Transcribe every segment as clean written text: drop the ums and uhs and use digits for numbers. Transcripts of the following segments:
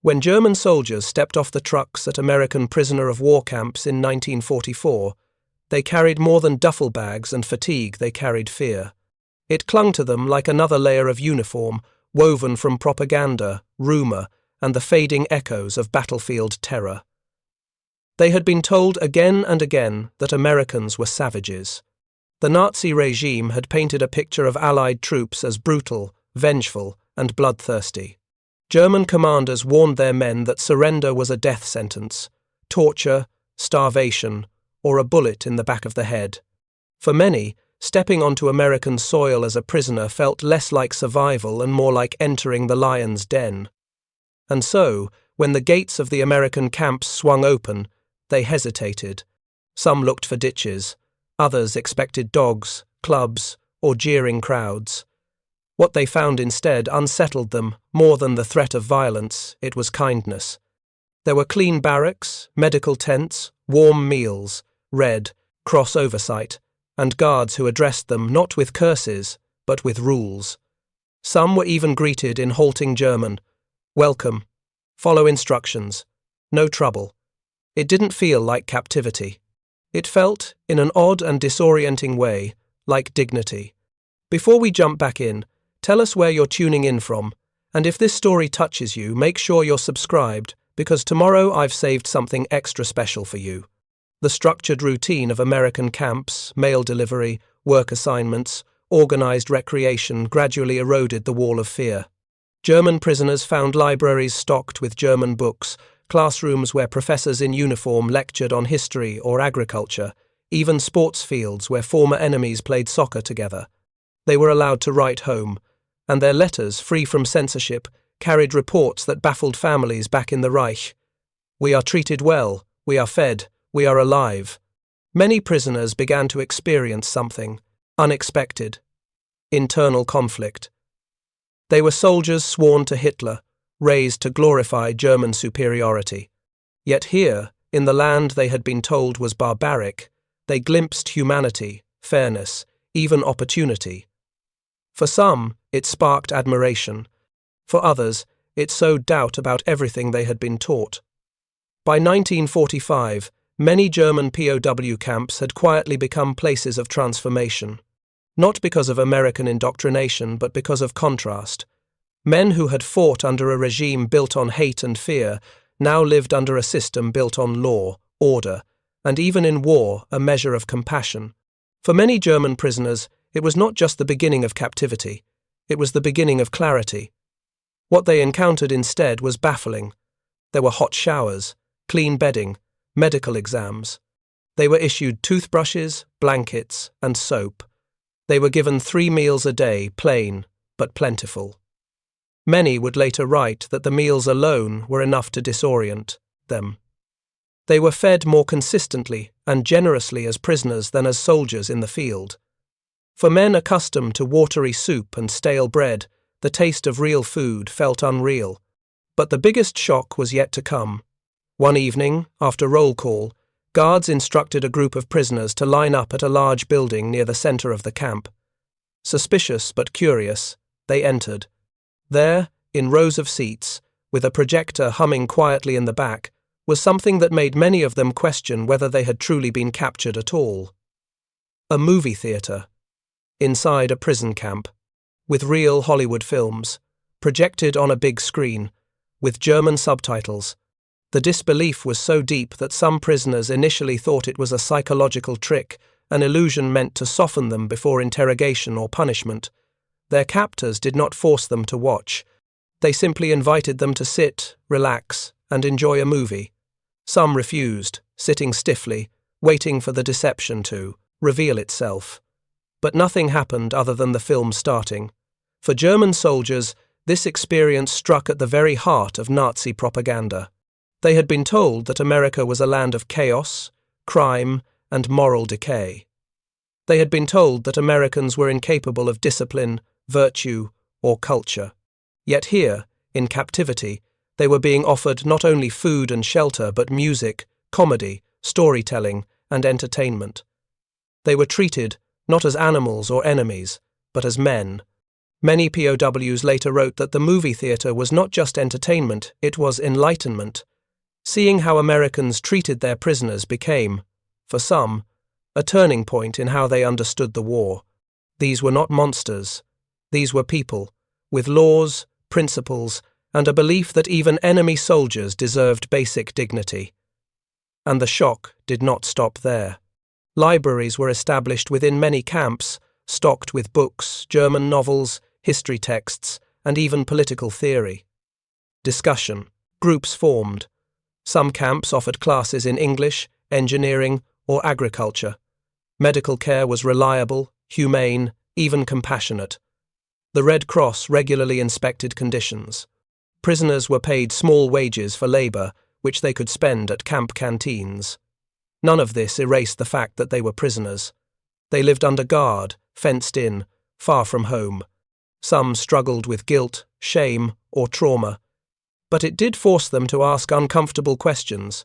When German soldiers stepped off the trucks at American prisoner of war camps in 1944, they carried more than duffel bags and fatigue, they carried fear. It clung to them like another layer of uniform, woven from propaganda, rumour, and the fading echoes of battlefield terror. They had been told again and again that Americans were savages. The Nazi regime had painted a picture of Allied troops as brutal, vengeful, and bloodthirsty. German commanders warned their men that surrender was a death sentence, torture, starvation, or a bullet in the back of the head. For many, stepping onto American soil as a prisoner felt less like survival and more like entering the lion's den. And so, when the gates of the American camps swung open, they hesitated. Some looked for ditches, others expected dogs, clubs, or jeering crowds. What they found instead unsettled them more than the threat of violence. It was kindness. There were clean barracks, medical tents, warm meals, red, cross oversight, and guards who addressed them not with curses, but with rules. Some were even greeted in halting German. Welcome. Follow instructions. No trouble. It didn't feel like captivity. It felt, in an odd and disorienting way, like dignity. Before we jump back in, tell us where you're tuning in from, and if this story touches you, make sure you're subscribed, because tomorrow I've saved something extra special for you. The structured routine of American camps, mail delivery, work assignments, organized recreation gradually eroded the wall of fear. German prisoners found libraries stocked with German books, classrooms where professors in uniform lectured on history or agriculture, even sports fields where former enemies played soccer together. They were allowed to write home, and their letters, free from censorship, carried reports that baffled families back in the Reich. We are treated well, we are fed, we are alive. Many prisoners began to experience something unexpected: internal conflict. They were soldiers sworn to Hitler, raised to glorify German superiority. Yet here, in the land they had been told was barbaric, they glimpsed humanity, fairness, even opportunity. For some, it sparked admiration. For others, it sowed doubt about everything they had been taught. By 1945, many German POW camps had quietly become places of transformation. Not because of American indoctrination, but because of contrast. Men who had fought under a regime built on hate and fear now lived under a system built on law, order, and even in war, a measure of compassion. For many German prisoners, it was not just the beginning of captivity, it was the beginning of clarity. What they encountered instead was baffling. There were hot showers, clean bedding, medical exams. They were issued toothbrushes, blankets, and soap. They were given 3 meals a day, plain, but plentiful. Many would later write that the meals alone were enough to disorient them. They were fed more consistently and generously as prisoners than as soldiers in the field. For men accustomed to watery soup and stale bread, the taste of real food felt unreal. But the biggest shock was yet to come. One evening, after roll call, guards instructed a group of prisoners to line up at a large building near the center of the camp. Suspicious but curious, they entered. There, in rows of seats, with a projector humming quietly in the back, was something that made many of them question whether they had truly been captured at all. A movie theatre. Inside a prison camp, with real Hollywood films, projected on a big screen, with German subtitles. The disbelief was so deep that some prisoners initially thought it was a psychological trick, an illusion meant to soften them before interrogation or punishment. Their captors did not force them to watch. They simply invited them to sit, relax, and enjoy a movie. Some refused, sitting stiffly, waiting for the deception to reveal itself. But nothing happened other than the film starting. For German soldiers, this experience struck at the very heart of Nazi propaganda. They had been told that America was a land of chaos, crime, and moral decay. They had been told that Americans were incapable of discipline, virtue, or culture. Yet here, in captivity, they were being offered not only food and shelter, but music, comedy, storytelling, and entertainment. They were treated not as animals or enemies, but as men. Many POWs later wrote that the movie theater was not just entertainment, it was enlightenment. Seeing how Americans treated their prisoners became, for some, a turning point in how they understood the war. These were not monsters. These were people, with laws, principles, and a belief that even enemy soldiers deserved basic dignity. And the shock did not stop there. Libraries were established within many camps, stocked with books, German novels, history texts, and even political theory. Discussion. Groups formed. Some camps offered classes in English, engineering, or agriculture. Medical care was reliable, humane, even compassionate. The Red Cross regularly inspected conditions. Prisoners were paid small wages for labor, which they could spend at camp canteens. None of this erased the fact that they were prisoners. They lived under guard, fenced in, far from home. Some struggled with guilt, shame, or trauma. But it did force them to ask uncomfortable questions.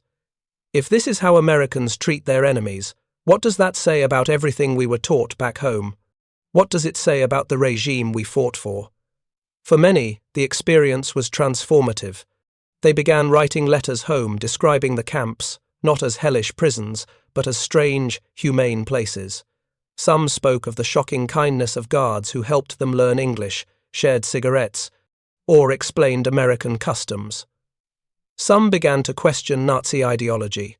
If this is how Americans treat their enemies, what does that say about everything we were taught back home? What does it say about the regime we fought for? For many, the experience was transformative. They began writing letters home describing the camps, not as hellish prisons, but as strange, humane places. Some spoke of the shocking kindness of guards who helped them learn English, shared cigarettes, or explained American customs. Some began to question Nazi ideology.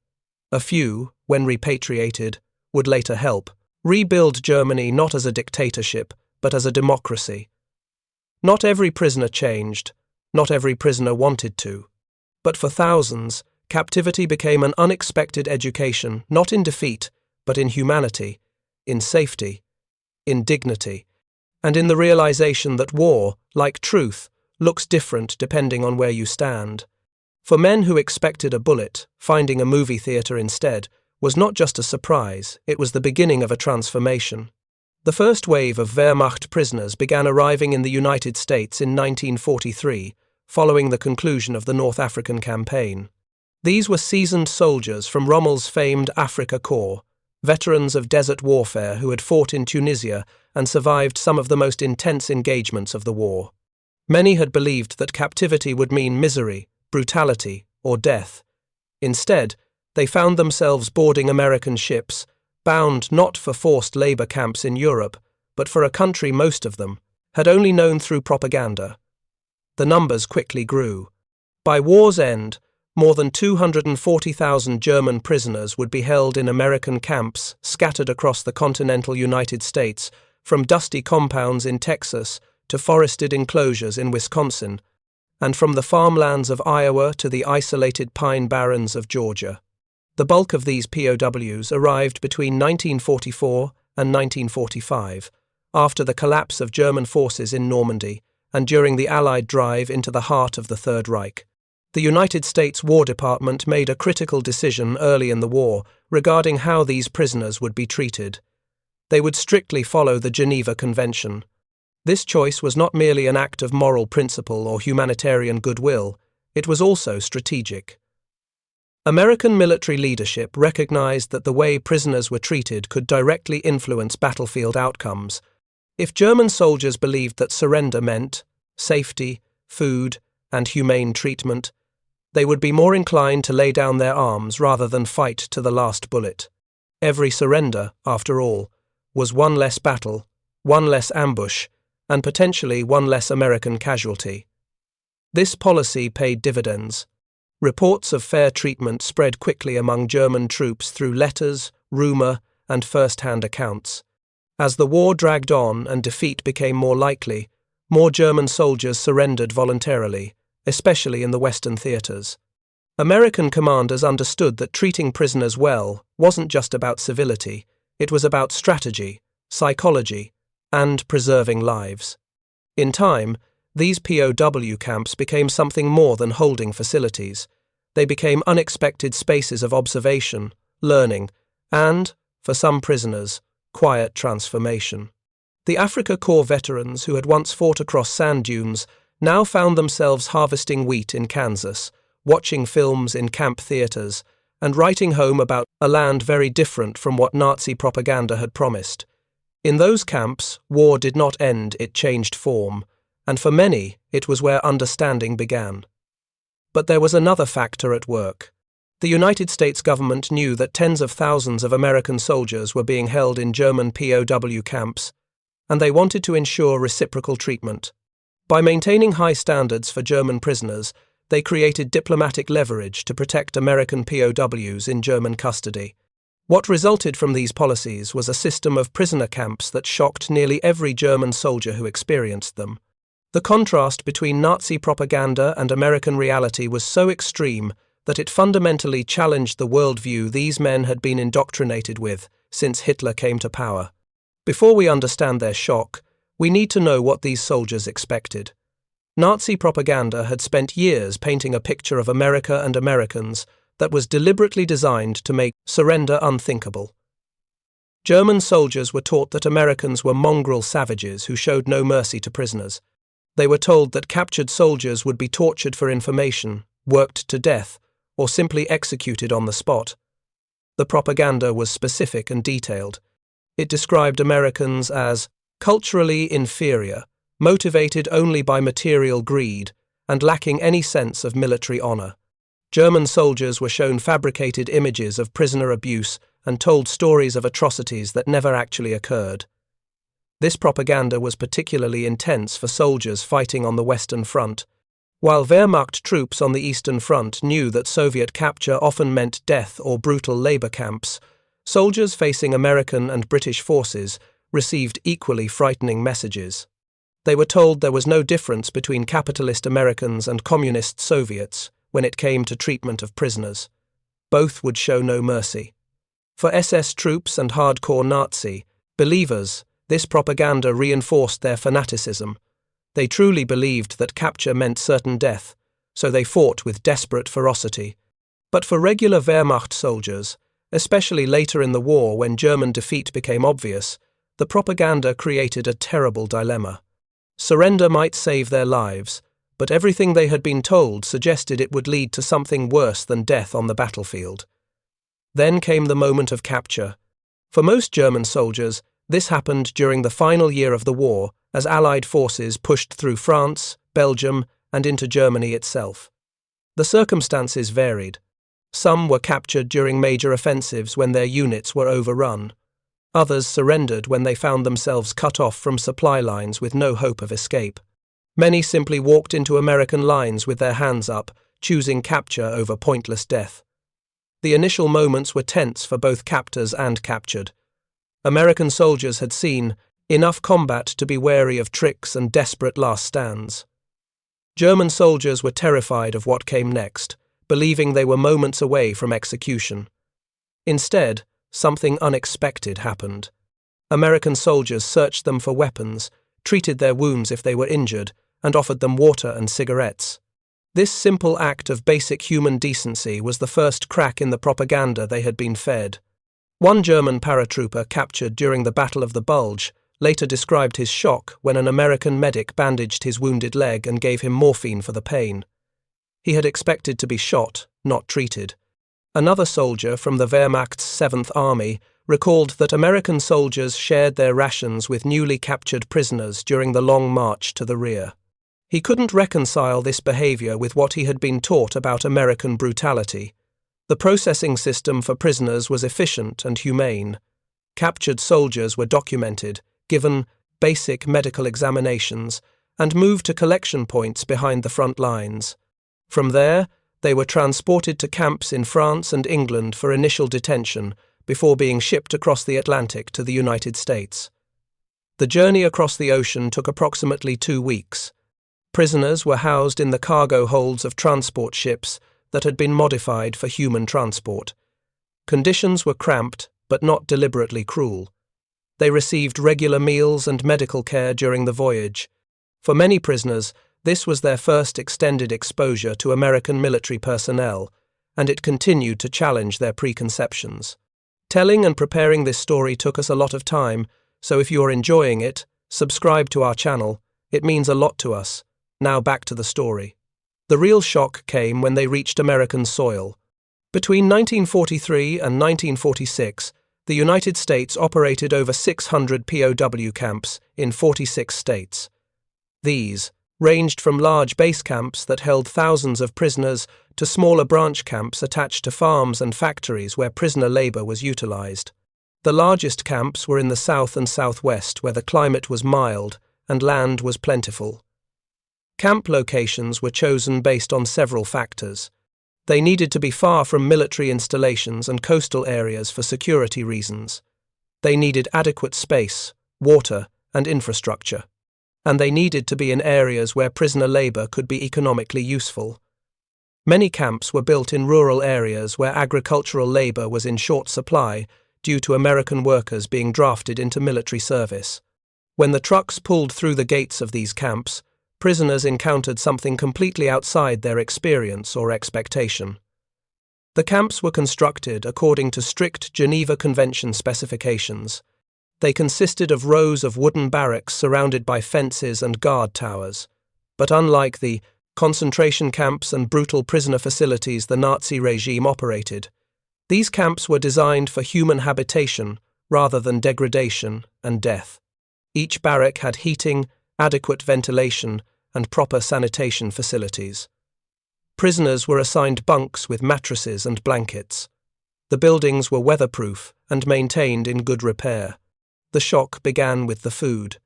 A few, when repatriated, would later help rebuild Germany not as a dictatorship, but as a democracy. Not every prisoner changed, not every prisoner wanted to. But for thousands, captivity became an unexpected education, not in defeat, but in humanity, in safety, in dignity, and in the realization that war, like truth, looks different depending on where you stand. For men who expected a bullet, finding a movie theater instead was not just a surprise, it was the beginning of a transformation. The first wave of Wehrmacht prisoners began arriving in the United States in 1943, following the conclusion of the North African campaign. These were seasoned soldiers from Rommel's famed Afrika Korps, veterans of desert warfare who had fought in Tunisia and survived some of the most intense engagements of the war. Many had believed that captivity would mean misery, brutality, or death. Instead, they found themselves boarding American ships, bound not for forced labor camps in Europe, but for a country most of them had only known through propaganda. The numbers quickly grew. By war's end, more than 240,000 German prisoners would be held in American camps scattered across the continental United States, from dusty compounds in Texas to forested enclosures in Wisconsin, and from the farmlands of Iowa to the isolated pine barrens of Georgia. The bulk of these POWs arrived between 1944 and 1945, after the collapse of German forces in Normandy and during the Allied drive into the heart of the Third Reich. The United States War Department made a critical decision early in the war regarding how these prisoners would be treated. They would strictly follow the Geneva Convention. This choice was not merely an act of moral principle or humanitarian goodwill, it was also strategic. American military leadership recognized that the way prisoners were treated could directly influence battlefield outcomes. If German soldiers believed that surrender meant safety, food, and humane treatment, they would be more inclined to lay down their arms rather than fight to the last bullet. Every surrender, after all, was one less battle, one less ambush, and potentially one less American casualty. This policy paid dividends. Reports of fair treatment spread quickly among German troops through letters, rumor, and first-hand accounts. As the war dragged on and defeat became more likely, more German soldiers surrendered voluntarily, especially in the Western theaters. American commanders understood that treating prisoners well wasn't just about civility, it was about strategy, psychology, and preserving lives. In time, these POW camps became something more than holding facilities. They became unexpected spaces of observation, learning, and, for some prisoners, quiet transformation. The Afrika Korps veterans who had once fought across sand dunes now found themselves harvesting wheat in Kansas, watching films in camp theaters, and writing home about a land very different from what Nazi propaganda had promised. In those camps, war did not end, it changed form, and for many, it was where understanding began. But there was another factor at work. The United States government knew that tens of thousands of American soldiers were being held in German POW camps, and they wanted to ensure reciprocal treatment. By maintaining high standards for German prisoners, they created diplomatic leverage to protect American POWs in German custody. What resulted from these policies was a system of prisoner camps that shocked nearly every German soldier who experienced them. The contrast between Nazi propaganda and American reality was so extreme that it fundamentally challenged the worldview these men had been indoctrinated with since Hitler came to power. Before we understand their shock, we need to know what these soldiers expected. Nazi propaganda had spent years painting a picture of America and Americans that was deliberately designed to make surrender unthinkable. German soldiers were taught that Americans were mongrel savages who showed no mercy to prisoners. They were told that captured soldiers would be tortured for information, worked to death, or simply executed on the spot. The propaganda was specific and detailed. It described Americans as culturally inferior, motivated only by material greed, and lacking any sense of military honor. German soldiers were shown fabricated images of prisoner abuse and told stories of atrocities that never actually occurred. This propaganda was particularly intense for soldiers fighting on the Western Front. While Wehrmacht troops on the Eastern Front knew that Soviet capture often meant death or brutal labor camps, soldiers facing American and British forces received equally frightening messages. They were told there was no difference between capitalist Americans and communist Soviets when it came to treatment of prisoners. Both would show no mercy. For SS troops and hardcore Nazi believers, this propaganda reinforced their fanaticism. They truly believed that capture meant certain death, so they fought with desperate ferocity. But for regular Wehrmacht soldiers, especially later in the war when German defeat became obvious, the propaganda created a terrible dilemma. Surrender might save their lives, but everything they had been told suggested it would lead to something worse than death on the battlefield. Then came the moment of capture. For most German soldiers, this happened during the final year of the war as Allied forces pushed through France, Belgium, and into Germany itself. The circumstances varied. Some were captured during major offensives when their units were overrun. Others surrendered when they found themselves cut off from supply lines with no hope of escape. Many simply walked into American lines with their hands up, choosing capture over pointless death. The initial moments were tense for both captors and captured. American soldiers had seen enough combat to be wary of tricks and desperate last stands. German soldiers were terrified of what came next, believing they were moments away from execution. Instead, something unexpected happened. American soldiers searched them for weapons, treated their wounds if they were injured, and offered them water and cigarettes. This simple act of basic human decency was the first crack in the propaganda they had been fed. One German paratrooper captured during the Battle of the Bulge later described his shock when an American medic bandaged his wounded leg and gave him morphine for the pain. He had expected to be shot, not treated. Another soldier from the Wehrmacht's 7th Army recalled that American soldiers shared their rations with newly captured prisoners during the long march to the rear. He couldn't reconcile this behavior with what he had been taught about American brutality. The processing system for prisoners was efficient and humane. Captured soldiers were documented, given basic medical examinations, and moved to collection points behind the front lines. From there, they were transported to camps in France and England for initial detention before being shipped across the Atlantic to the United States. The journey across the ocean took approximately 2 weeks. Prisoners were housed in the cargo holds of transport ships that had been modified for human transport. Conditions were cramped, but not deliberately cruel. They received regular meals and medical care during the voyage. For many prisoners, this was their first extended exposure to American military personnel, and it continued to challenge their preconceptions. Telling and preparing this story took us a lot of time, so if you're enjoying it, subscribe to our channel. It means a lot to us. Now back to the story. The real shock came when they reached American soil. Between 1943 and 1946, The United States operated over 600 POW camps in 46 states. These ranged from large base camps that held thousands of prisoners to smaller branch camps attached to farms and factories where prisoner labor was utilized. The largest camps were in the south and southwest, where the climate was mild and land was plentiful. Camp locations were chosen based on several factors. They needed to be far from military installations and coastal areas for security reasons. They needed adequate space, water, and infrastructure. And they needed to be in areas where prisoner labor could be economically useful. Many camps were built in rural areas where agricultural labor was in short supply due to American workers being drafted into military service. When the trucks pulled through the gates of these camps, prisoners encountered something completely outside their experience or expectation. The camps were constructed according to strict Geneva Convention specifications. They consisted of rows of wooden barracks surrounded by fences and guard towers. But unlike the concentration camps and brutal prisoner facilities the Nazi regime operated, these camps were designed for human habitation rather than degradation and death. Each barrack had heating, adequate ventilation, and proper sanitation facilities. Prisoners were assigned bunks with mattresses and blankets. The buildings were weatherproof and maintained in good repair. The shock began with the food.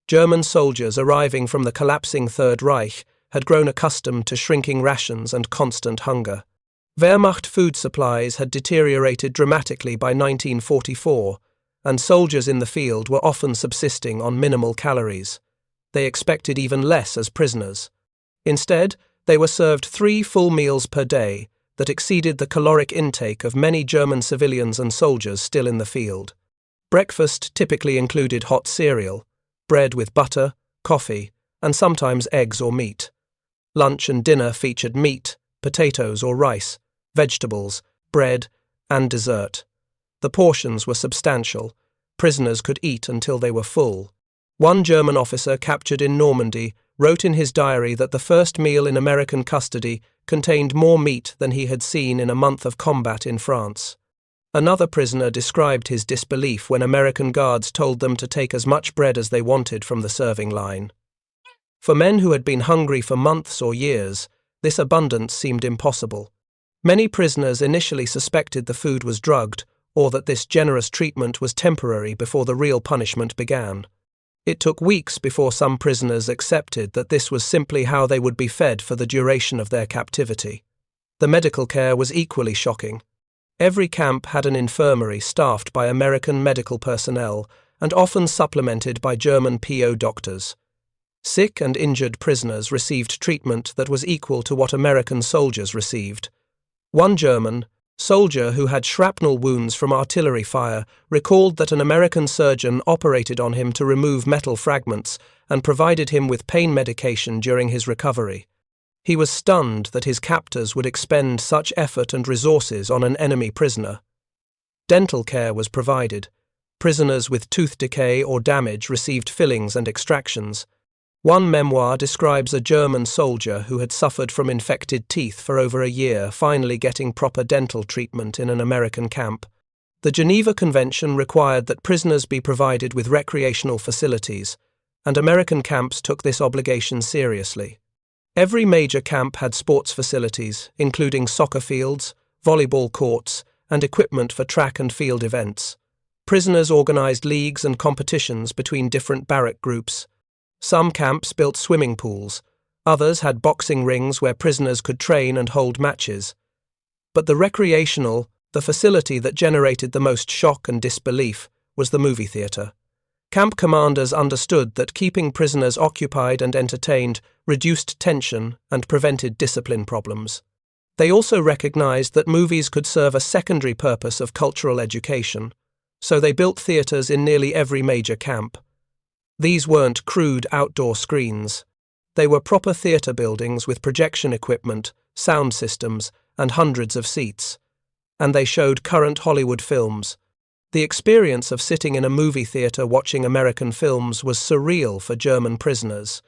German soldiers arriving from the collapsing Third Reich had grown accustomed to shrinking rations and constant hunger. Wehrmacht food supplies had deteriorated dramatically by 1944, and soldiers in the field were often subsisting on minimal calories. They expected even less as prisoners. Instead, they were served 3 full meals per day that exceeded the caloric intake of many German civilians and soldiers still in the field. Breakfast typically included hot cereal, bread with butter, coffee, and sometimes eggs or meat. Lunch and dinner featured meat, potatoes or rice, vegetables, bread, and dessert. The portions were substantial. Prisoners could eat until they were full. One German officer captured in Normandy wrote in his diary that the first meal in American custody contained more meat than he had seen in a month of combat in France. Another prisoner described his disbelief when American guards told them to take as much bread as they wanted from the serving line. For men who had been hungry for months or years, this abundance seemed impossible. Many prisoners initially suspected the food was drugged, or that this generous treatment was temporary before the real punishment began. It took weeks before some prisoners accepted that this was simply how they would be fed for the duration of their captivity. The medical care was equally shocking. Every camp had an infirmary staffed by American medical personnel and often supplemented by German PO doctors. Sick and injured prisoners received treatment that was equal to what American soldiers received. One German soldier who had shrapnel wounds from artillery fire recalled that an American surgeon operated on him to remove metal fragments and provided him with pain medication during his recovery. He was stunned that his captors would expend such effort and resources on an enemy prisoner. Dental care was provided. Prisoners with tooth decay or damage received fillings and extractions. One memoir describes a German soldier who had suffered from infected teeth for over a year finally getting proper dental treatment in an American camp. The Geneva Convention required that prisoners be provided with recreational facilities, and American camps took this obligation seriously. Every major camp had sports facilities, including soccer fields, volleyball courts, and equipment for track and field events. Prisoners organized leagues and competitions between different barrack groups. Some camps built swimming pools. Others had boxing rings where prisoners could train and hold matches. But the facility that generated the most shock and disbelief was the movie theater. Camp commanders understood that keeping prisoners occupied and entertained reduced tension and prevented discipline problems. They also recognized that movies could serve a secondary purpose of cultural education, so they built theaters in nearly every major camp. These weren't crude outdoor screens. They were proper theater buildings with projection equipment, sound systems, and hundreds of seats. And they showed current Hollywood films. The experience of sitting in a movie theater watching American films was surreal for German prisoners.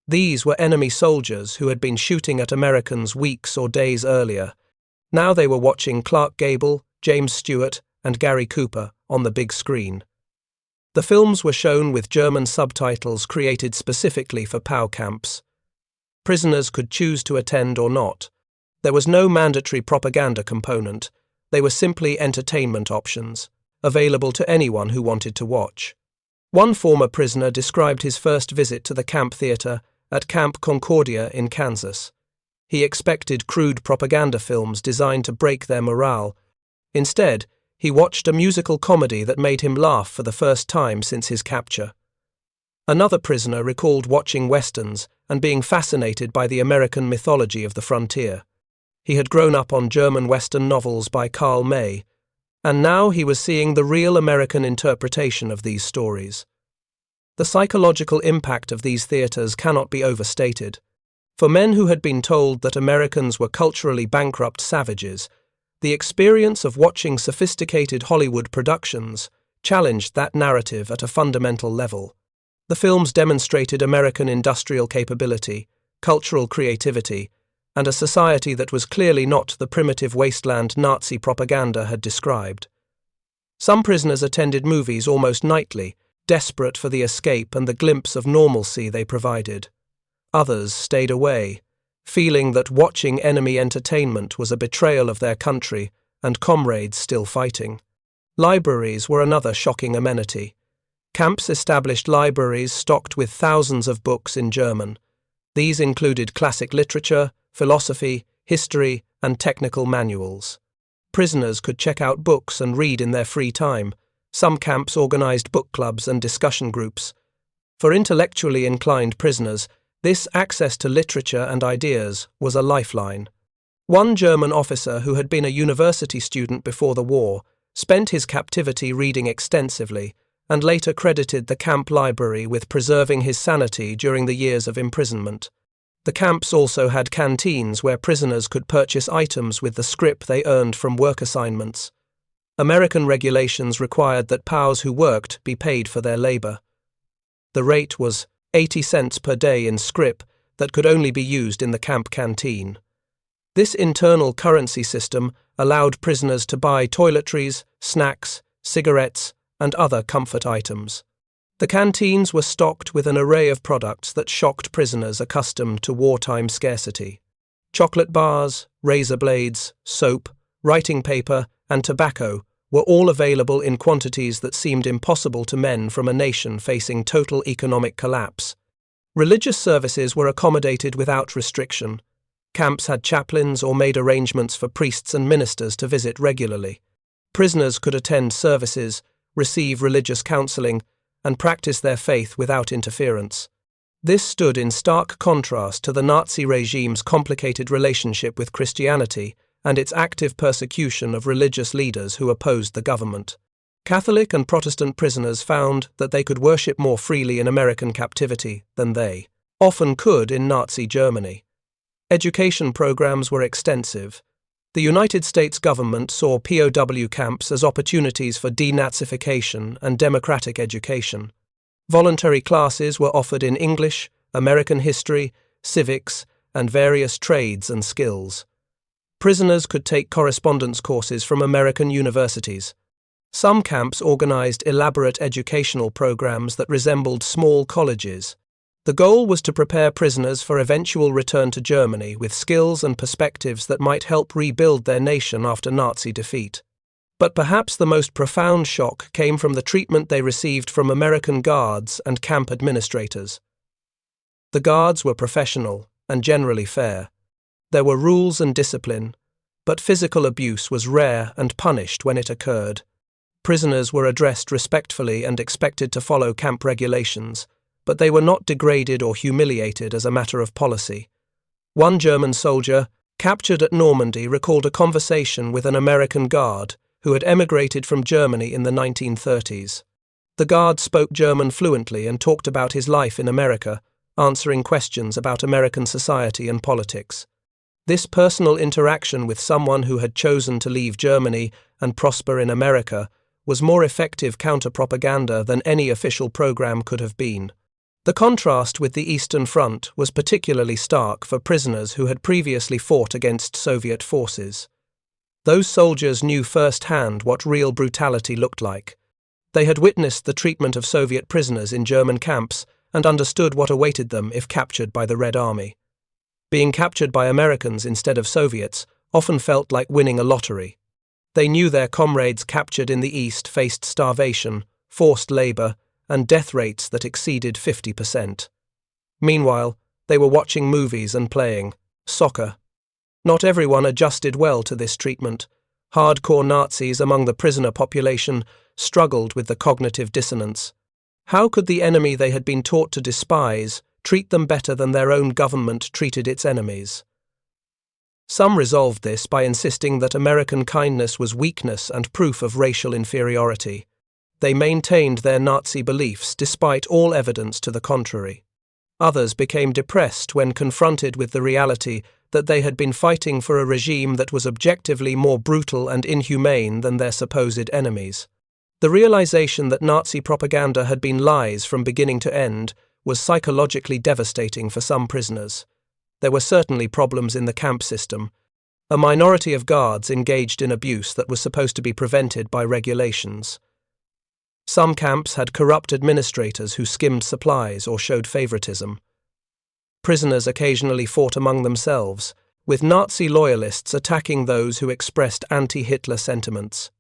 These were enemy soldiers who had been shooting at Americans weeks or days earlier. Now they were watching Clark Gable, James Stewart, and Gary Cooper on the big screen. The films were shown with German subtitles created specifically for POW camps. Prisoners could choose to attend or not. There was no mandatory propaganda component. They were simply entertainment options, available to anyone who wanted to watch. One former prisoner described his first visit to the camp theater at Camp Concordia in Kansas. He expected crude propaganda films designed to break their morale. Instead, he watched a musical comedy that made him laugh for the first time since his capture. Another prisoner recalled watching westerns and being fascinated by the American mythology of the frontier. He had grown up on German western novels by Karl May, and now he was seeing the real American interpretation of these stories. The psychological impact of these theaters cannot be overstated. For men who had been told that Americans were culturally bankrupt savages, the experience of watching sophisticated Hollywood productions challenged that narrative at a fundamental level. The films demonstrated American industrial capability, cultural creativity, and a society that was clearly not the primitive wasteland Nazi propaganda had described. Some prisoners attended movies almost nightly, desperate for the escape and the glimpse of normalcy they provided. Others stayed away, feeling that watching enemy entertainment was a betrayal of their country and comrades still fighting. Libraries were another shocking amenity. Camps established libraries stocked with thousands of books in German. These included classic literature, philosophy, history, and technical manuals. Prisoners could check out books and read in their free time. Some camps organized book clubs and discussion groups. For intellectually inclined prisoners, this access to literature and ideas was a lifeline. One German officer who had been a university student before the war spent his captivity reading extensively and later credited the camp library with preserving his sanity during the years of imprisonment. The camps also had canteens where prisoners could purchase items with the scrip they earned from work assignments. American regulations required that POWs who worked be paid for their labor. The rate was 80 cents per day in scrip that could only be used in the camp canteen. This internal currency system allowed prisoners to buy toiletries, snacks, cigarettes, and other comfort items. The canteens were stocked with an array of products that shocked prisoners accustomed to wartime scarcity. Chocolate bars, razor blades, soap, writing paper, and tobacco were all available in quantities that seemed impossible to men from a nation facing total economic collapse. Religious services were accommodated without restriction. Camps had chaplains or made arrangements for priests and ministers to visit regularly. Prisoners could attend services, receive religious counseling, and practice their faith without interference. This stood in stark contrast to the Nazi regime's complicated relationship with Christianity and its active persecution of religious leaders who opposed the government. Catholic and Protestant prisoners found that they could worship more freely in American captivity than they often could in Nazi Germany. Education programs were extensive. The United States government saw POW camps as opportunities for denazification and democratic education. Voluntary classes were offered in English, American history, civics, and various trades and skills. Prisoners could take correspondence courses from American universities. Some camps organized elaborate educational programs that resembled small colleges. The goal was to prepare prisoners for eventual return to Germany with skills and perspectives that might help rebuild their nation after Nazi defeat. But perhaps the most profound shock came from the treatment they received from American guards and camp administrators. The guards were professional and generally fair. There were rules and discipline, but physical abuse was rare and punished when it occurred. Prisoners were addressed respectfully and expected to follow camp regulations, but they were not degraded or humiliated as a matter of policy. One German soldier, captured at Normandy, recalled a conversation with an American guard who had emigrated from Germany in the 1930s. The guard spoke German fluently and talked about his life in America, answering questions about American society and politics. This personal interaction with someone who had chosen to leave Germany and prosper in America was more effective counter-propaganda than any official program could have been. The contrast with the Eastern Front was particularly stark for prisoners who had previously fought against Soviet forces. Those soldiers knew firsthand what real brutality looked like. They had witnessed the treatment of Soviet prisoners in German camps and understood what awaited them if captured by the Red Army. Being captured by Americans instead of Soviets often felt like winning a lottery. They knew their comrades captured in the East faced starvation, forced labor, and death rates that exceeded 50%. Meanwhile, they were watching movies and playing soccer. Not everyone adjusted well to this treatment. Hardcore Nazis among the prisoner population struggled with the cognitive dissonance. How could the enemy they had been taught to despise treat them better than their own government treated its enemies? Some resolved this by insisting that American kindness was weakness and proof of racial inferiority. They maintained their Nazi beliefs despite all evidence to the contrary. Others became depressed when confronted with the reality that they had been fighting for a regime that was objectively more brutal and inhumane than their supposed enemies. The realization that Nazi propaganda had been lies from beginning to end was psychologically devastating for some prisoners. There were certainly problems in the camp system. A minority of guards engaged in abuse that was supposed to be prevented by regulations. Some camps had corrupt administrators who skimmed supplies or showed favoritism. Prisoners occasionally fought among themselves, with Nazi loyalists attacking those who expressed anti-Hitler sentiments.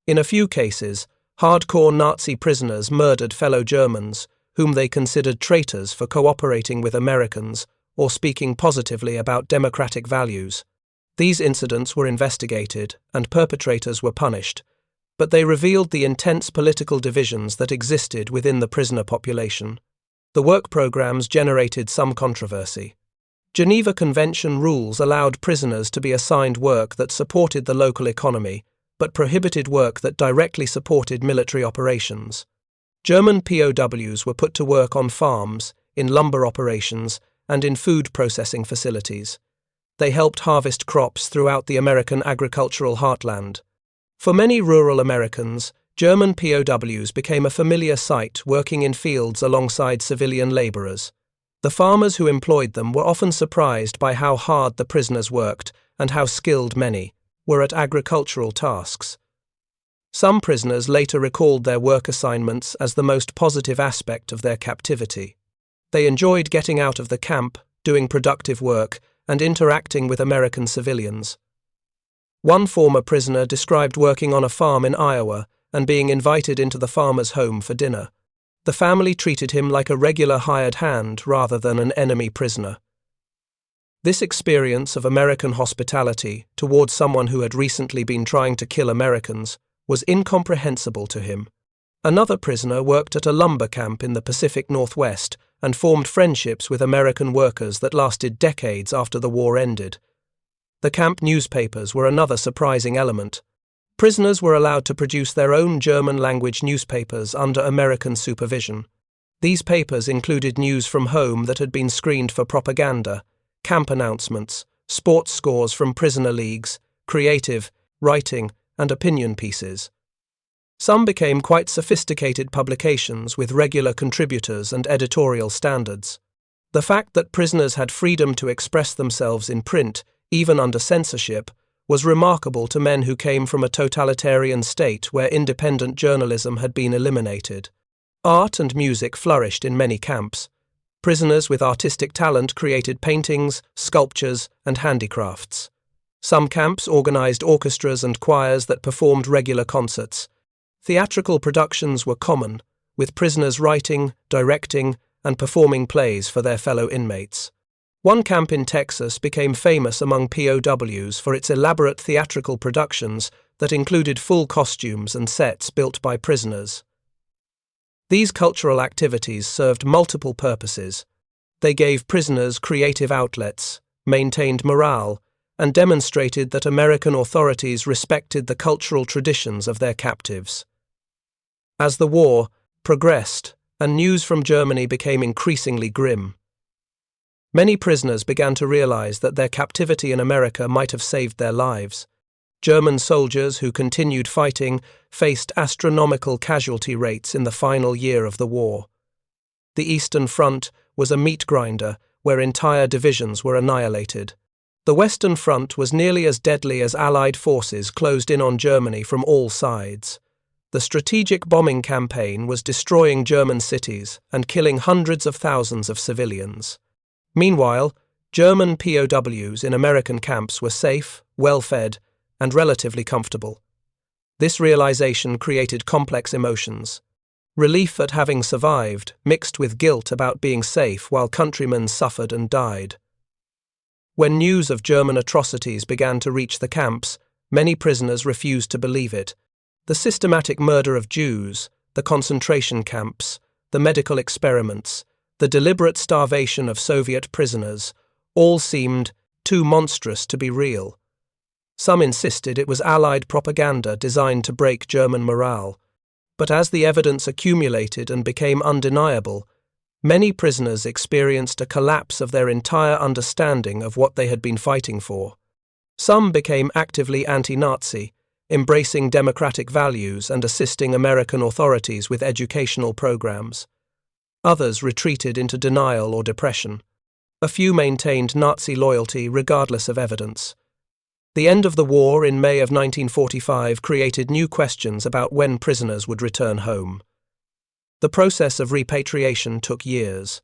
In a few cases, hardcore Nazi prisoners murdered fellow Germans, whom they considered traitors for cooperating with Americans or speaking positively about democratic values. These incidents were investigated and perpetrators were punished, but they revealed the intense political divisions that existed within the prisoner population. The work programs generated some controversy. Geneva Convention rules allowed prisoners to be assigned work that supported the local economy, but prohibited work that directly supported military operations. German POWs were put to work on farms, in lumber operations, and in food processing facilities. They helped harvest crops throughout the American agricultural heartland. For many rural Americans, German POWs became a familiar sight working in fields alongside civilian laborers. The farmers who employed them were often surprised by how hard the prisoners worked and how skilled many were at agricultural tasks. Some prisoners later recalled their work assignments as the most positive aspect of their captivity. They enjoyed getting out of the camp, doing productive work, and interacting with American civilians. One former prisoner described working on a farm in Iowa and being invited into the farmer's home for dinner. The family treated him like a regular hired hand rather than an enemy prisoner. This experience of American hospitality towards someone who had recently been trying to kill Americans was incomprehensible to him. Another prisoner worked at a lumber camp in the Pacific Northwest and formed friendships with American workers that lasted decades after the war ended. The camp newspapers were another surprising element. Prisoners were allowed to produce their own German-language newspapers under American supervision. These papers included news from home that had been screened for propaganda, camp announcements, sports scores from prisoner leagues, creative, writing, and opinion pieces. Some became quite sophisticated publications with regular contributors and editorial standards. The fact that prisoners had freedom to express themselves in print, even under censorship, was remarkable to men who came from a totalitarian state where independent journalism had been eliminated. Art and music flourished in many camps. Prisoners with artistic talent created paintings, sculptures, and handicrafts. Some camps organized orchestras and choirs that performed regular concerts. Theatrical productions were common, with prisoners writing, directing, and performing plays for their fellow inmates. One camp in Texas became famous among POWs for its elaborate theatrical productions that included full costumes and sets built by prisoners. These cultural activities served multiple purposes. They gave prisoners creative outlets, maintained morale, and demonstrated that American authorities respected the cultural traditions of their captives. As the war progressed and news from Germany became increasingly grim, many prisoners began to realize that their captivity in America might have saved their lives. German soldiers who continued fighting faced astronomical casualty rates in the final year of the war. The Eastern Front was a meat grinder where entire divisions were annihilated. The Western Front was nearly as deadly as Allied forces closed in on Germany from all sides. The strategic bombing campaign was destroying German cities and killing hundreds of thousands of civilians. Meanwhile, German POWs in American camps were safe, well-fed, and relatively comfortable. This realization created complex emotions. Relief at having survived, mixed with guilt about being safe while countrymen suffered and died. When news of German atrocities began to reach the camps, many prisoners refused to believe it. The systematic murder of Jews, the concentration camps, the medical experiments, the deliberate starvation of Soviet prisoners, all seemed too monstrous to be real. Some insisted it was Allied propaganda designed to break German morale. But as the evidence accumulated and became undeniable, many prisoners experienced a collapse of their entire understanding of what they had been fighting for. Some became actively anti-Nazi, embracing democratic values and assisting American authorities with educational programs. Others retreated into denial or depression. A few maintained Nazi loyalty regardless of evidence. The end of the war in May of 1945 created new questions about when prisoners would return home. The process of repatriation took years.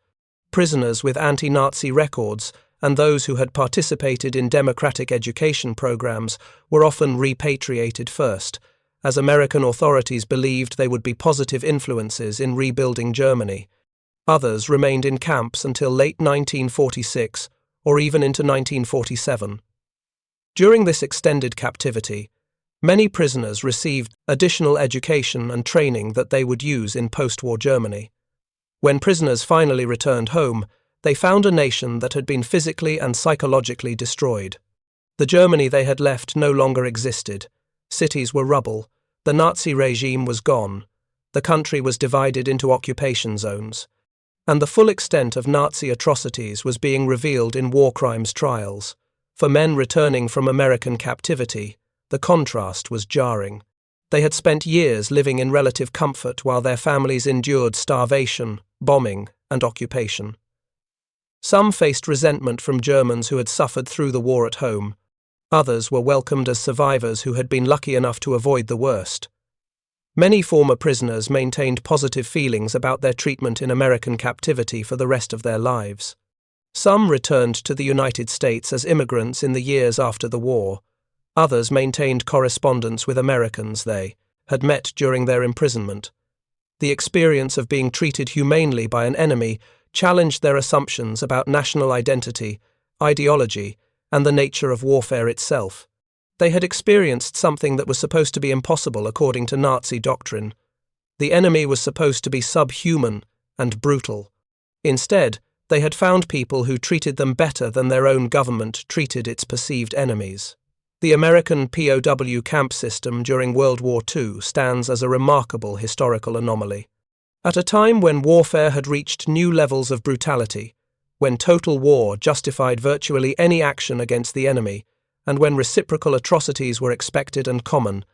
Prisoners with anti-Nazi records and those who had participated in democratic education programs were often repatriated first, as American authorities believed they would be positive influences in rebuilding Germany. Others remained in camps until late 1946 or even into 1947. During this extended captivity, many prisoners received additional education and training that they would use in post-war Germany. When prisoners finally returned home, they found a nation that had been physically and psychologically destroyed. The Germany they had left no longer existed. Cities were rubble. The Nazi regime was gone. The country was divided into occupation zones. And the full extent of Nazi atrocities was being revealed in war crimes trials. For men returning from American captivity, the contrast was jarring. They had spent years living in relative comfort while their families endured starvation, bombing, and occupation. Some faced resentment from Germans who had suffered through the war at home. Others were welcomed as survivors who had been lucky enough to avoid the worst. Many former prisoners maintained positive feelings about their treatment in American captivity for the rest of their lives. Some returned to the United States as immigrants in the years after the war. Others maintained correspondence with Americans they had met during their imprisonment. The experience of being treated humanely by an enemy challenged their assumptions about national identity, ideology, and the nature of warfare itself. They had experienced something that was supposed to be impossible according to Nazi doctrine. The enemy was supposed to be subhuman and brutal. Instead, they had found people who treated them better than their own government treated its perceived enemies. The American POW camp system during World War II stands as a remarkable historical anomaly. At a time when warfare had reached new levels of brutality, when total war justified virtually any action against the enemy, and when reciprocal atrocities were expected and common,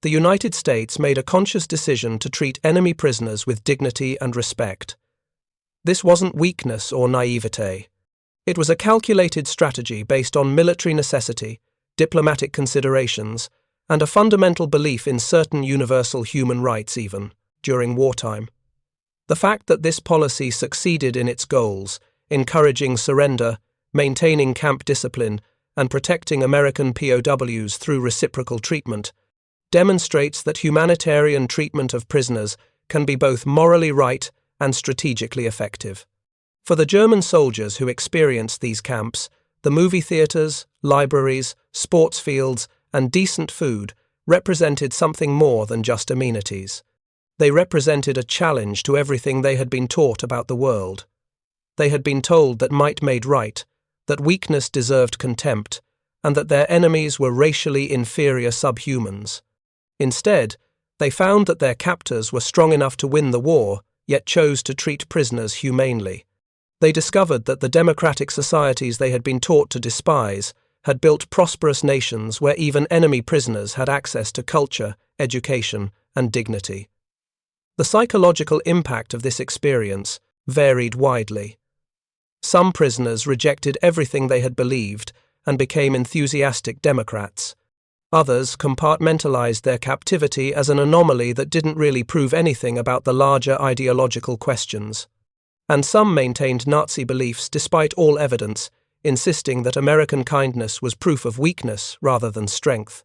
the United States made a conscious decision to treat enemy prisoners with dignity and respect. This wasn't weakness or naivete. It was a calculated strategy based on military necessity, diplomatic considerations, and a fundamental belief in certain universal human rights even, during wartime. The fact that this policy succeeded in its goals, encouraging surrender, maintaining camp discipline, and protecting American POWs through reciprocal treatment, demonstrates that humanitarian treatment of prisoners can be both morally right and strategically effective. For the German soldiers who experienced these camps, the movie theaters, libraries, sports fields, and decent food represented something more than just amenities. They represented a challenge to everything they had been taught about the world. They had been told that might made right, that weakness deserved contempt, and that their enemies were racially inferior subhumans. Instead, they found that their captors were strong enough to win the war, yet chose to treat prisoners humanely. They discovered that the democratic societies they had been taught to despise had built prosperous nations where even enemy prisoners had access to culture, education, and dignity. The psychological impact of this experience varied widely. Some prisoners rejected everything they had believed and became enthusiastic Democrats. Others compartmentalized their captivity as an anomaly that didn't really prove anything about the larger ideological questions. And some maintained Nazi beliefs despite all evidence, insisting that American kindness was proof of weakness rather than strength.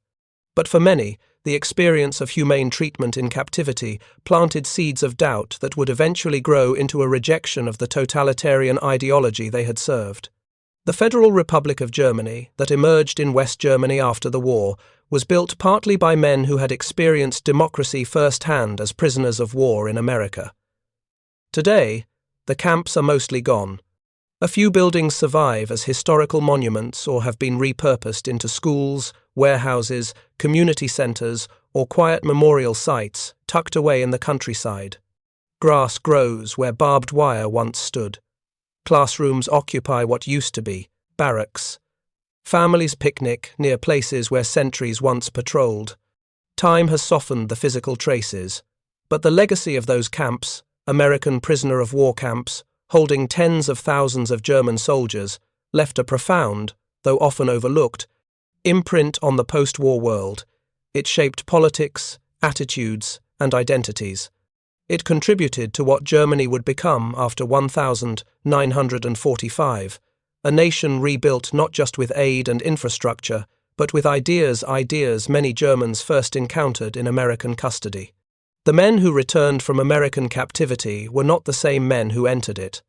But for many, the experience of humane treatment in captivity planted seeds of doubt that would eventually grow into a rejection of the totalitarian ideology they had served. The Federal Republic of Germany, that emerged in West Germany after the war, was built partly by men who had experienced democracy firsthand as prisoners of war in America. Today, the camps are mostly gone. A few buildings survive as historical monuments or have been repurposed into schools, warehouses, community centers, or quiet memorial sites tucked away in the countryside. Grass grows where barbed wire once stood. Classrooms occupy what used to be barracks. Families picnic near places where sentries once patrolled. Time has softened the physical traces, but the legacy of those camps, American prisoner of war camps, holding tens of thousands of German soldiers, left a profound, though often overlooked, imprint on the post-war world. It shaped politics, attitudes, and identities. It contributed to what Germany would become after 1945, a nation rebuilt not just with aid and infrastructure, but with ideas many Germans first encountered in American custody. The men who returned from American captivity were not the same men who entered it.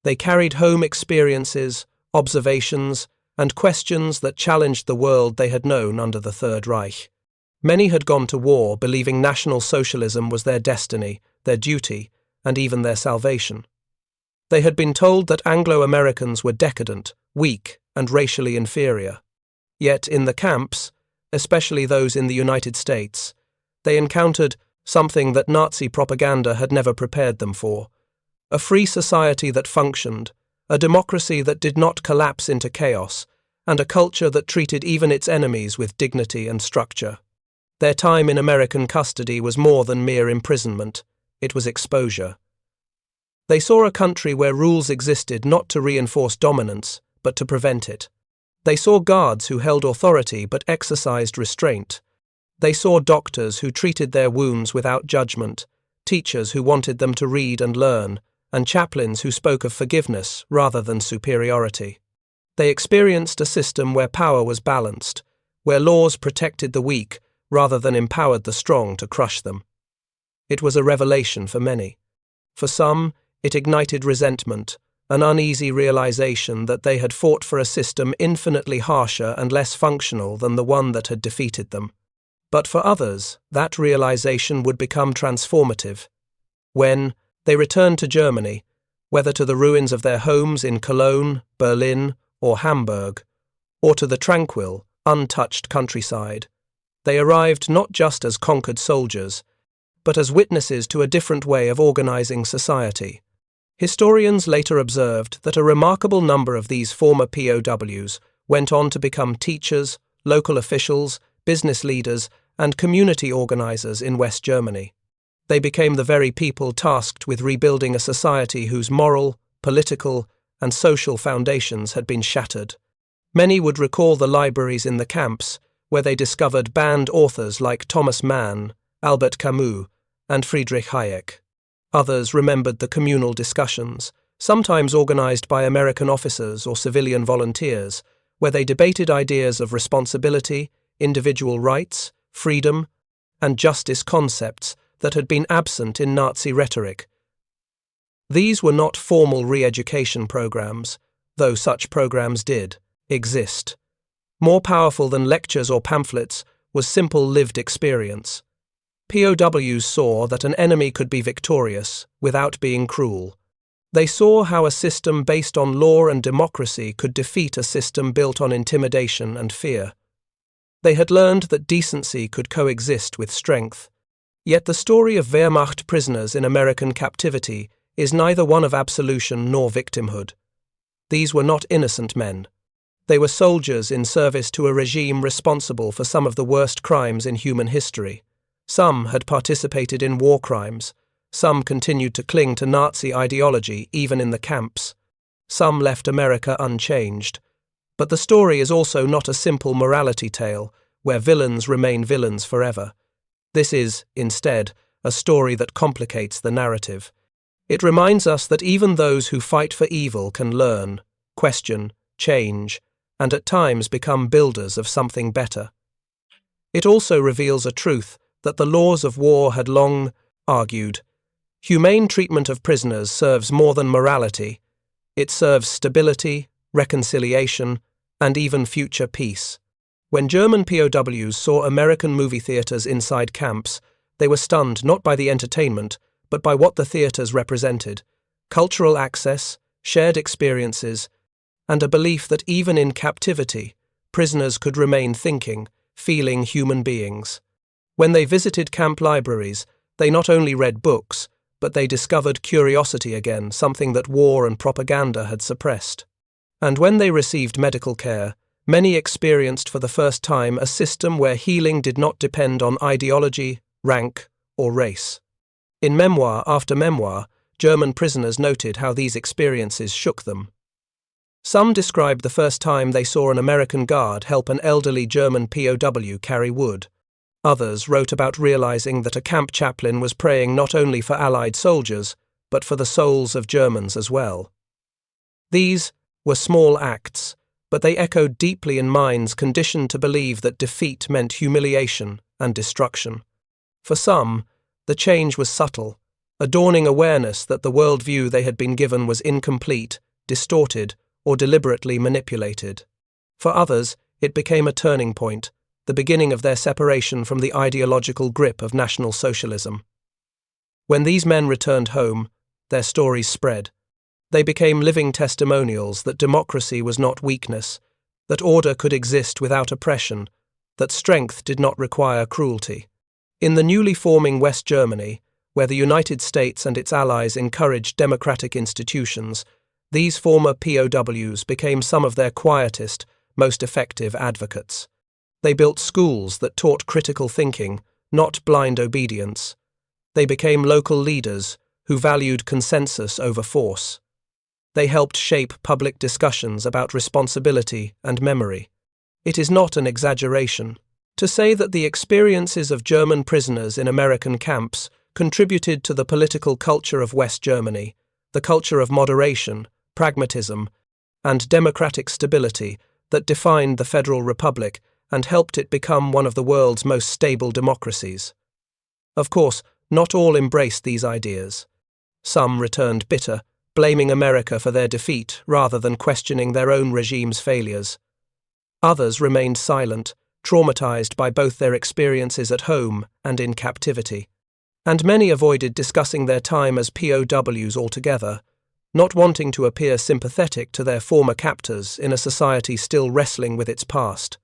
They carried home experiences, observations, and questions that challenged the world they had known under the Third Reich. Many had gone to war believing National Socialism was their destiny, their duty, and even their salvation. They had been told that Anglo-Americans were decadent, weak, and racially inferior. Yet in the camps, especially those in the United States, they encountered something that Nazi propaganda had never prepared them for: a free society that functioned, a democracy that did not collapse into chaos, and a culture that treated even its enemies with dignity and structure. Their time in American custody was more than mere imprisonment. It was exposure. They saw a country where rules existed not to reinforce dominance, but to prevent it. They saw guards who held authority but exercised restraint. They saw doctors who treated their wounds without judgment, teachers who wanted them to read and learn, and chaplains who spoke of forgiveness rather than superiority. They experienced a system where power was balanced, where laws protected the weak rather than empowered the strong to crush them. It was a revelation for many. For some, it ignited resentment, an uneasy realization that they had fought for a system infinitely harsher and less functional than the one that had defeated them. But for others, that realization would become transformative. When they returned to Germany, whether to the ruins of their homes in Cologne, Berlin, or Hamburg, or to the tranquil, untouched countryside, they arrived not just as conquered soldiers, but as witnesses to a different way of organizing society. Historians later observed that a remarkable number of these former POWs went on to become teachers, local officials, business leaders, and community organizers in West Germany. They became the very people tasked with rebuilding a society whose moral, political, and social foundations had been shattered. Many would recall the libraries in the camps, where they discovered banned authors like Thomas Mann, Albert Camus, and Friedrich Hayek. Others remembered the communal discussions, sometimes organized by American officers or civilian volunteers, where they debated ideas of responsibility, individual rights, freedom, and justice concepts that had been absent in Nazi rhetoric. These were not formal re-education programs, though such programs did exist. More powerful than lectures or pamphlets was simple lived experience. POWs saw that an enemy could be victorious without being cruel. They saw how a system based on law and democracy could defeat a system built on intimidation and fear. They had learned that decency could coexist with strength. Yet the story of Wehrmacht prisoners in American captivity is neither one of absolution nor victimhood. These were not innocent men. They were soldiers in service to a regime responsible for some of the worst crimes in human history. Some had participated in war crimes. Some continued to cling to Nazi ideology even in the camps. Some left America unchanged. But the story is also not a simple morality tale, where villains remain villains forever. This is, instead, a story that complicates the narrative. It reminds us that even those who fight for evil can learn, question, change, and at times become builders of something better. It also reveals a truth that the laws of war had long argued. Humane treatment of prisoners serves more than morality. It serves stability, reconciliation, and even future peace. When German POWs saw American movie theaters inside camps, they were stunned not by the entertainment, but by what the theaters represented: cultural access, shared experiences, and a belief that even in captivity, prisoners could remain thinking, feeling human beings. When they visited camp libraries, they not only read books, but they discovered curiosity again, something that war and propaganda had suppressed. And when they received medical care, many experienced for the first time a system where healing did not depend on ideology, rank, or race. In memoir after memoir, German prisoners noted how these experiences shook them. Some described the first time they saw an American guard help an elderly German POW carry wood. Others wrote about realizing that a camp chaplain was praying not only for Allied soldiers, but for the souls of Germans as well. These were small acts, but they echoed deeply in minds conditioned to believe that defeat meant humiliation and destruction. For some, the change was subtle, a dawning awareness that the worldview they had been given was incomplete, distorted, or deliberately manipulated. For others, it became a turning point, the beginning of their separation from the ideological grip of National Socialism. When these men returned home, their stories spread. They became living testimonials that democracy was not weakness, that order could exist without oppression, that strength did not require cruelty. In the newly forming West Germany, where the United States and its allies encouraged democratic institutions, these former POWs became some of their quietest, most effective advocates. They built schools that taught critical thinking, not blind obedience. They became local leaders who valued consensus over force. They helped shape public discussions about responsibility and memory. It is not an exaggeration to say that the experiences of German prisoners in American camps contributed to the political culture of West Germany, the culture of moderation, pragmatism, and democratic stability that defined the Federal Republic and helped it become one of the world's most stable democracies. Of course, not all embraced these ideas. Some returned bitter, blaming America for their defeat rather than questioning their own regime's failures. Others remained silent, traumatized by both their experiences at home and in captivity. And many avoided discussing their time as POWs altogether, not wanting to appear sympathetic to their former captors in a society still wrestling with its past.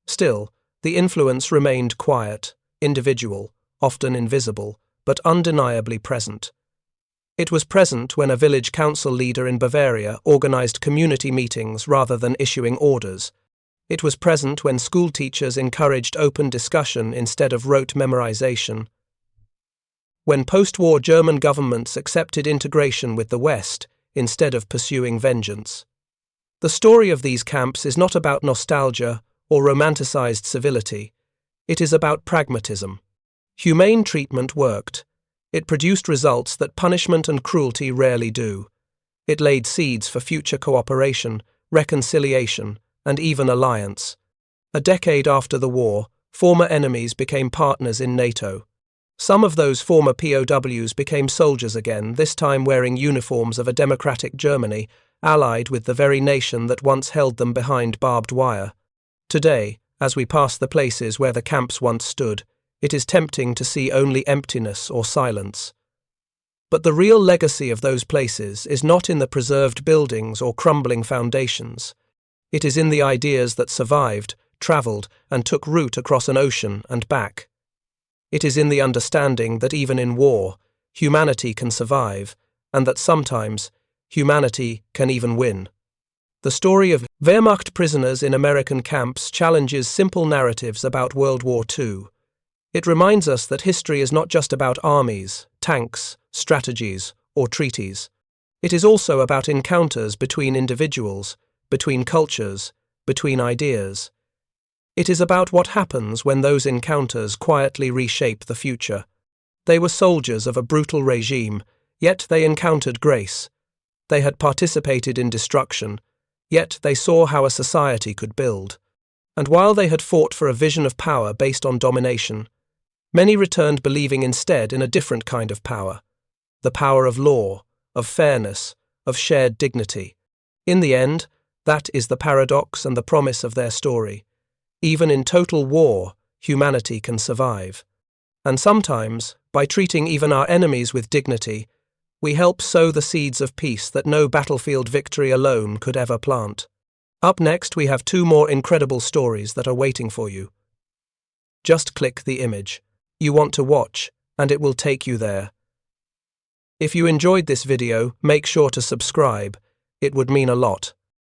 Still, the influence remained quiet, individual, often invisible, but undeniably present. It was present when a village council leader in Bavaria organized community meetings rather than issuing orders. It was present when school teachers encouraged open discussion instead of rote memorization. When post-war German governments accepted integration with the West instead of pursuing vengeance. The story of these camps is not about nostalgia or romanticized civility. It is about pragmatism. Humane treatment worked. It produced results that punishment and cruelty rarely do. It laid seeds for future cooperation, reconciliation, and even alliance. A decade after the war, former enemies became partners in NATO. Some of those former POWs became soldiers again, this time wearing uniforms of a democratic Germany, allied with the very nation that once held them behind barbed wire. Today, as we pass the places where the camps once stood, it is tempting to see only emptiness or silence. But the real legacy of those places is not in the preserved buildings or crumbling foundations. It is in the ideas that survived, travelled, and took root across an ocean and back. It is in the understanding that even in war, humanity can survive, and that sometimes humanity can even win. The story of Wehrmacht prisoners in American camps challenges simple narratives about World War II. It reminds us that history is not just about armies, tanks, strategies, or treaties. It is also about encounters between individuals, between cultures, between ideas. It is about what happens when those encounters quietly reshape the future. They were soldiers of a brutal regime, yet they encountered grace. They had participated in destruction, yet they saw how a society could build. And while they had fought for a vision of power based on domination, many returned believing instead in a different kind of power, the power of law, of fairness, of shared dignity. In the end, that is the paradox and the promise of their story. Even in total war, humanity can survive. And sometimes, by treating even our enemies with dignity, we help sow the seeds of peace that no battlefield victory alone could ever plant. Up next, we have 2 more incredible stories that are waiting for you. Just click the image you want to watch, and it will take you there. If you enjoyed this video, make sure to subscribe. It would mean a lot.